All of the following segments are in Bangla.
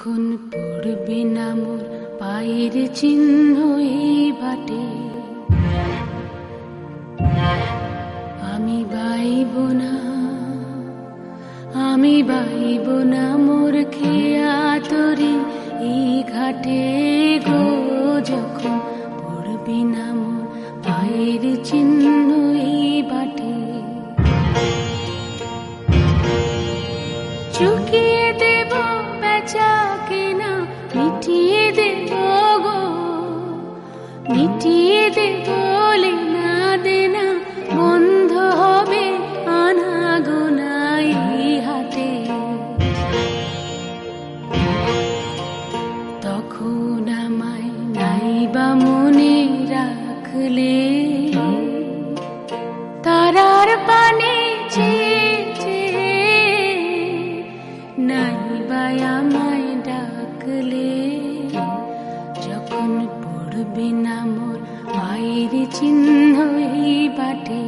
যখন পড়বে না মোর পায়ের চিহ্ন এই বাটে, আমি বাইব না, আমি বাইব না মোর খেয়া তরি এই ঘাটে গো। যখন পড়বে না মোর পায়ের চিহ্ন এই বাটে, চুকিয়ে দেব বেচা কেনা, মিটিয়ে দেব গো, মিটিয়ে দেব লেনা দেনা, বন্ধ হবে আনা গোনা এই হাটে। তখন আমায় নাইবা মনে রাখলে, তারার পানে নাইবা আমায় ডাকলে, যখন পড়বে না মোর পায়ের চিহ্ন এই বাটে।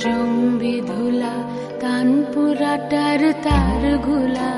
জম্বে ধুলা কানপুরাটার তার ঘোলা,